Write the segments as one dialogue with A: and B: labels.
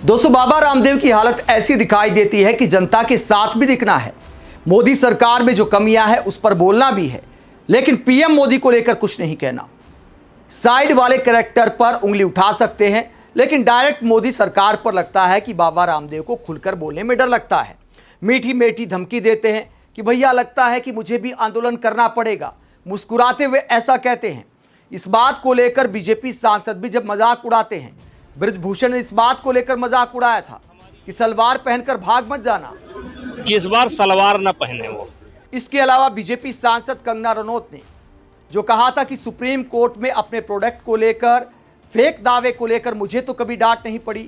A: दोस्तों, बाबा रामदेव की हालत ऐसी दिखाई देती है कि जनता के साथ भी दिखना है। मोदी सरकार में जो कमियां हैं उस पर बोलना भी है, लेकिन पीएम मोदी को लेकर कुछ नहीं कहना। साइड वाले कैरेक्टर पर उंगली उठा सकते हैं, लेकिन डायरेक्ट मोदी सरकार पर लगता है कि बाबा रामदेव को खुलकर बोलने में डर लगता है। मीठी मीठी धमकी देते हैं कि भैया लगता है कि मुझे भी आंदोलन करना पड़ेगा। मुस्कुराते हुए ऐसा कहते हैं। इस बात को लेकर बीजेपी सांसद भी जब मजाक उड़ाते हैं। ब्रजभूषण ने इस बात को लेकर मजाक उड़ाया था कि सलवार पहनकर भाग मत जाना,
B: इस बार सलवार न पहने वो।
A: इसके अलावा बीजेपी सांसद कंगना रनौत ने जो कहा था कि सुप्रीम कोर्ट में अपने प्रोडक्ट को लेकर फेक दावे को लेकर मुझे तो कभी डांट नहीं पड़ी,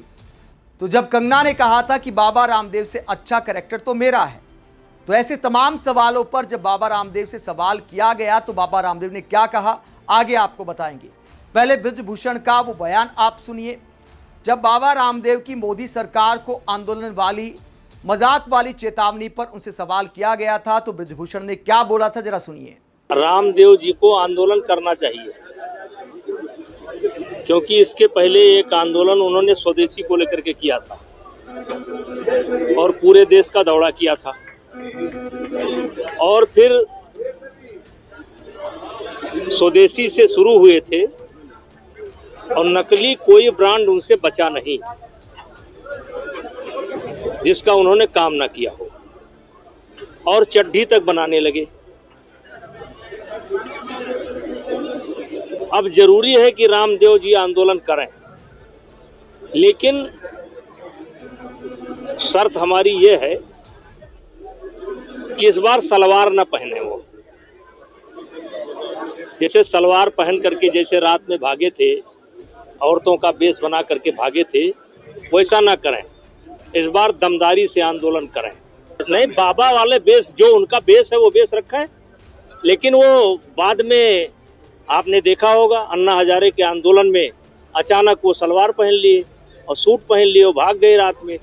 A: तो जब कंगना ने कहा था कि बाबा रामदेव से अच्छा कैरेक्टर तो मेरा है, तो ऐसे तमाम सवालों पर जब बाबा रामदेव से सवाल किया गया तो बाबा रामदेव ने क्या कहा आगे आपको बताएंगे। पहले ब्रजभूषण का वो बयान आप सुनिए, जब बाबा रामदेव की मोदी सरकार को आंदोलन वाली मजाक वाली चेतावनी पर उनसे सवाल किया गया था, तो ब्रजभूषण ने क्या बोला था जरा सुनिए।
B: रामदेव जी को आंदोलन करना चाहिए, क्योंकि इसके पहले एक आंदोलन उन्होंने स्वदेशी को लेकर के किया था और पूरे देश का दौरा किया था, और फिर स्वदेशी से शुरू हुए थे और नकली कोई ब्रांड उनसे बचा नहीं जिसका उन्होंने काम ना किया हो, और चड्ढी तक बनाने लगे। अब जरूरी है कि रामदेव जी आंदोलन करें, लेकिन शर्त हमारी ये है कि इस बार सलवार न पहने वो। जैसे सलवार पहन करके जैसे रात में भागे थे, औरतों का बेस बना करके भागे थे, वैसा ना करें। इस बार दमदारी से आंदोलन करें। नहीं, बाबा वाले बेस जो उनका बेस है वो बेस रखें, लेकिन वो बाद में आपने देखा होगा अन्ना हजारे के आंदोलन में अचानक वो सलवार पहन लिए और सूट पहन लिए, वो भाग गए रात में।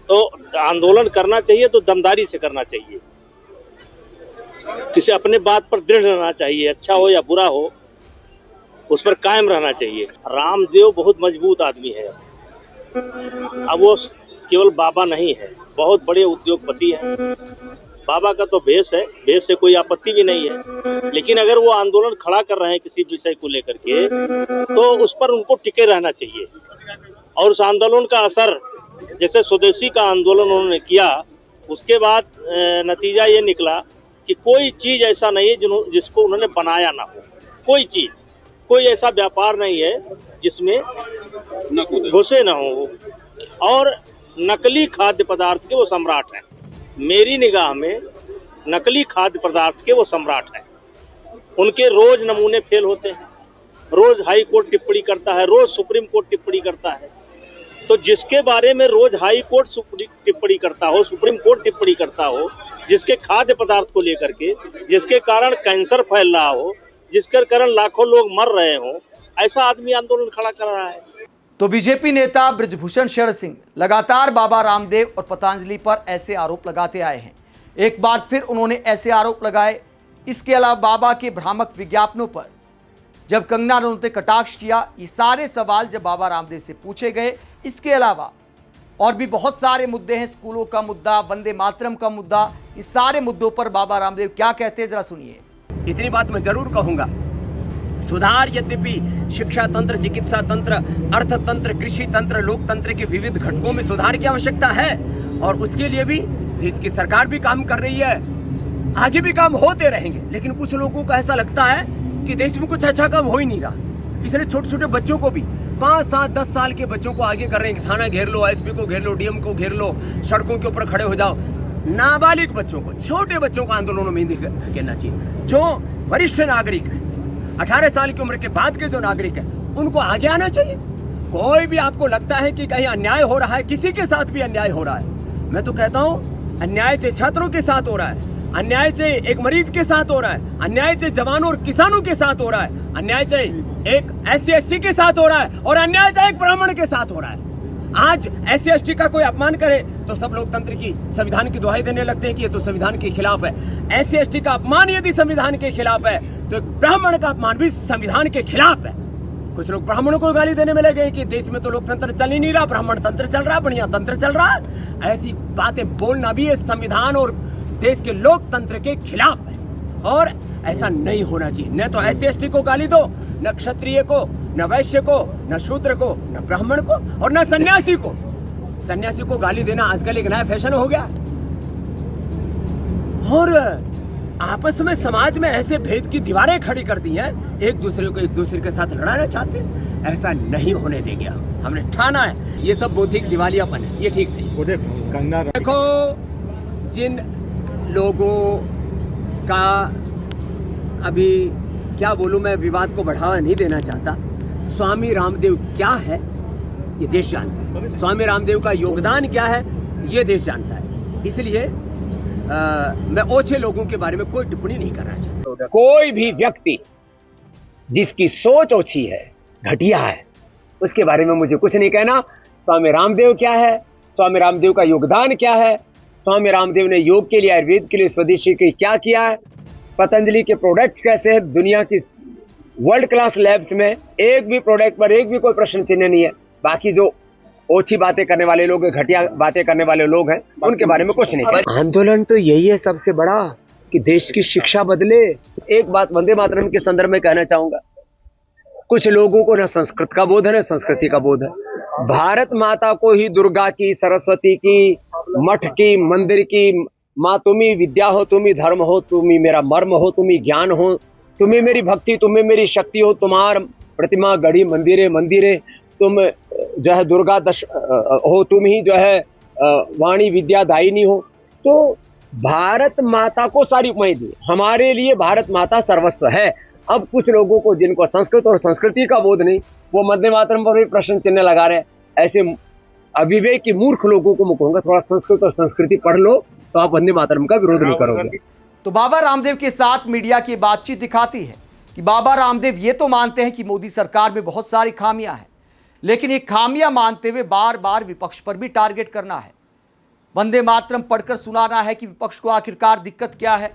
B: तो आंदोलन करना चाहिए तो दमदारी से करना चाहिए, किसी अपने बात पर दृढ़ रहना चाहिए, अच्छा हो या बुरा हो उस पर कायम रहना चाहिए। रामदेव बहुत मजबूत आदमी है। अब वो केवल बाबा नहीं है, बहुत बड़े उद्योगपति हैं। बाबा का तो भेष है, भेष से कोई आपत्ति भी नहीं है, लेकिन अगर वो आंदोलन खड़ा कर रहे हैं किसी विषय को लेकर के, तो उस पर उनको टिके रहना चाहिए। और उस आंदोलन का असर, जैसे स्वदेशी का आंदोलन उन्होंने किया, उसके बाद नतीजा ये निकला कि कोई चीज ऐसा नहीं है जिसको उन्होंने बनाया ना हो। कोई चीज, कोई ऐसा व्यापार नहीं है जिसमें घुसे ना हो। और नकली खाद्य पदार्थ के वो सम्राट हैं। मेरी निगाह में नकली खाद्य पदार्थ के वो सम्राट हैं। उनके रोज नमूने फेल होते हैं, रोज हाई कोर्ट टिप्पणी करता है, रोज सुप्रीम कोर्ट टिप्पणी करता है। तो जिसके बारे में रोज हाई कोर्ट टिप्पणी करता हो, सुप्रीम कोर्ट टिप्पणी करता हो, जिसके खाद्य पदार्थ को लेकर के, जिसके कारण कैंसर फैल रहा हो, जिसके कारण लाखों लोग मर रहे हो, ऐसा आदमी आंदोलन खड़ा कर रहा है।
A: तो बीजेपी नेता ब्रजभूषण शरण सिंह लगातार बाबा रामदेव और पतंजलि पर ऐसे आरोप लगाते आए हैं। एक बार फिर उन्होंने ऐसे आरोप लगाए। इसके अलावा बाबा के भ्रामक विज्ञापनों पर जब कंगना रनौत ने कटाक्ष किया, ये सारे सवाल जब बाबा रामदेव से पूछे गए। इसके अलावा और भी बहुत सारे मुद्दे हैं, स्कूलों का मुद्दा, वंदे मातरम का मुद्दा, इस सारे मुद्दों पर बाबा रामदेव क्या कहते हैं जरा सुनिए।
C: इतनी बात मैं जरूर कहूंगा, सुधार यद्यपि शिक्षा तंत्र, चिकित्सा तंत्र, अर्थतंत्र, कृषि तंत्र, लोकतंत्र के विविध घटकों में सुधार की आवश्यकता है, और उसके लिए भी इसकी सरकार भी काम कर रही है, आगे भी काम होते रहेंगे। लेकिन कुछ लोगों को ऐसा लगता है कि देश में कुछ अच्छा काम हो ही नहीं रहा, इसलिए छोटे छोटे बच्चों को भी 5, 7, 10 साल के बच्चों को आगे कर रहे हैं कि थाना घेर लो, एसपी को घेर लो, डीएम को घेर लो, सड़कों के ऊपर खड़े हो जाओ। नाबालिग बच्चों को, छोटे बच्चों को आंदोलनों में धकेलना चाहिए। जो वरिष्ठ नागरिक है, 18 साल की उम्र के बाद के जो नागरिक है, उनको आगे आना चाहिए। कोई भी आपको लगता है कि कहीं अन्याय हो रहा है, किसी के साथ भी अन्याय हो रहा है, मैं तो कहता हूँ अन्याय चाहे छात्रों के साथ हो रहा है, अन्याय चाहे एक मरीज के साथ हो रहा है, अन्याय चाहे जवानों और किसानों के साथ हो रहा है, अन्याय चाहे एक SC ST के साथ हो रहा है, और अन्याय चाहे एक ब्राह्मण के साथ हो रहा है। आज SC ST का कोई अपमान करे तो सब लोकतंत्र की, संविधान की दुहाई देने लगते हैं कि ये तो संविधान के खिलाफ है। SC ST का अपमान यदि संविधान के खिलाफ है, तो एक ब्राह्मण का अपमान भी संविधान के खिलाफ है। कुछ लोग ब्राह्मणों को गाली देने में लगे कि देश में तो लोकतंत्र चल ही नहीं रहा, ब्राह्मण तंत्र चल रहा, बढ़िया तंत्र चल रहा। ऐसी बातें बोलना भी ये संविधान और देश के लोकतंत्र के खिलाफ है और ऐसा नहीं होना चाहिए। न तो SC/ST को गाली दो, न क्षत्रिय को, न वैश्य को, न शूद्र को, न ब्राह्मण को और न सन्यासी को। सन्यासी को गाली देना आजकल एक नया फैशन हो गया और आपस में समाज में ऐसे भेद की दीवारें खड़ी कर दी हैं, एक दूसरे के साथ लड़ाना चाहते हैं। ऐसा नहीं होने देंगे हमने ठाना है। ये सब बौद्धिक दिवालियापन है, ये ठीक नहीं। देखो, जिन लोगों का अभी क्या बोलूं, मैं विवाद को बढ़ावा नहीं देना चाहता। स्वामी रामदेव क्या है ये देश जानता है, स्वामी रामदेव का योगदान क्या है ये देश जानता है। इसलिए मैं ओछे लोगों के बारे में कोई टिप्पणी नहीं करना चाहता। कोई भी व्यक्ति जिसकी सोच ओछी है, घटिया है, उसके बारे में मुझे कुछ नहीं कहना। स्वामी रामदेव क्या है, स्वामी रामदेव का योगदान क्या है, स्वामी रामदेव ने योग के लिए, आयुर्वेद के लिए, स्वदेशी के क्या किया है, पतंजलि के प्रोडक्ट कैसे है, दुनिया की वर्ल्ड क्लास लैब्स में एक भी प्रोडक्ट पर एक भी कोई प्रश्न चिन्ह नहीं है। बाकी जो ओछी बातें करने वाले लोग, घटिया बातें करने वाले लोग हैं, उनके बारे में कुछ नहीं। आंदोलन तो यही है सबसे बड़ा कि देश की शिक्षा बदले। एक बात वंदे मातरम के संदर्भ में कहना चाहूंगा, कुछ लोगों को न संस्कृत का बोध है न संस्कृति का बोध है। भारत माता को ही दुर्गा की, सरस्वती की, मठ की, मंदिर की माँ, तुम्ही विद्या हो, तुम्ही धर्म हो, तुम्ही मेरा मर्म हो, तुम्ही ज्ञान हो, तुम्ही मेरी भक्ति, तुम्ही मेरी शक्ति हो, तुम्हार प्रतिमा गढ़ी मंदिरे, तुम जो है दुर्गा हो, तुम ही जो है वाणी विद्या दायिनी हो। तो भारत माता को सारी उपमाएं दी। हमारे लिए भारत माता सर्वस्व है। अब कुछ लोगों को जिनको संस्कृत और संस्कृति का बोध नहीं, वो वंदे मातरम पर भी प्रश्न चिन्ह लगा रहे। ऐसे अविवेकी मूर्ख लोगों को मैं कहूंगा, थोड़ा संस्कृत और संस्कृति पढ़ लो तो आप वंदे मातरम का विरोध नहीं करोगे।
A: तो बाबा रामदेव के साथ मीडिया की बातचीत दिखाती है कि बाबा रामदेव ये तो मानते हैं कि मोदी सरकार में बहुत सारी खामियां हैं, लेकिन ये खामियां मानते हुए बार बार विपक्ष पर भी टारगेट करना है। वंदे मातरम पढ़कर सुनाना है कि विपक्ष को आखिरकार दिक्कत क्या है,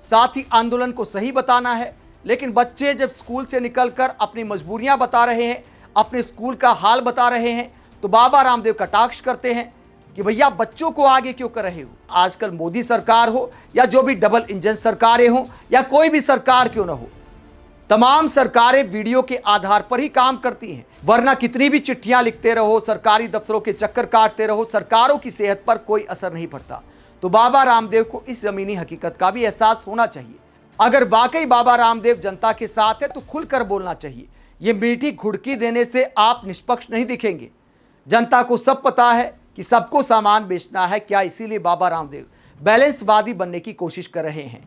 A: साथ ही आंदोलन को सही बताना है। लेकिन बच्चे जब स्कूल से निकलकर अपनी मजबूरियां बता रहे हैं, अपने स्कूल का हाल बता रहे हैं, तो बाबा रामदेव कटाक्ष करते हैं कि भैया बच्चों को आगे क्यों कर रहे हो। आजकल मोदी सरकार हो या जो भी डबल इंजन सरकारें हो या कोई भी सरकार क्यों ना हो, तमाम सरकारें वीडियो के आधार पर ही काम करती हैं, वरना कितनी भी चिट्ठियां लिखते रहो, सरकारी दफ्तरों के चक्कर काटते रहो, सरकारों की सेहत पर कोई असर नहीं पड़ता। तो बाबा रामदेव को इस जमीनी हकीकत का भी एहसास होना चाहिए। अगर वाकई बाबा रामदेव जनता के साथ है तो खुलकर बोलना चाहिए। ये मीठी घुड़की देने से आप निष्पक्ष नहीं दिखेंगे। जनता को सब पता है कि सबको सामान बेचना है क्या, इसीलिए बाबा रामदेव बैलेंसवादी बनने की कोशिश कर रहे हैं।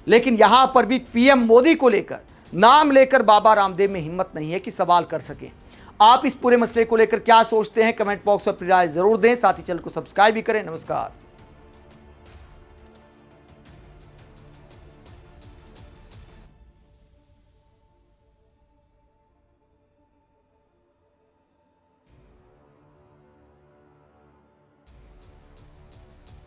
A: लेकिन यहां पर भी PM मोदी को लेकर, नाम लेकर बाबा रामदेव में हिम्मत नहीं है कि सवाल कर सकें। आप इस पूरे मसले को लेकर क्या सोचते हैं, कमेंट बॉक्स में अपनी राय जरूर दें। साथ ही चैनल को सब्सक्राइब भी करें। नमस्कार।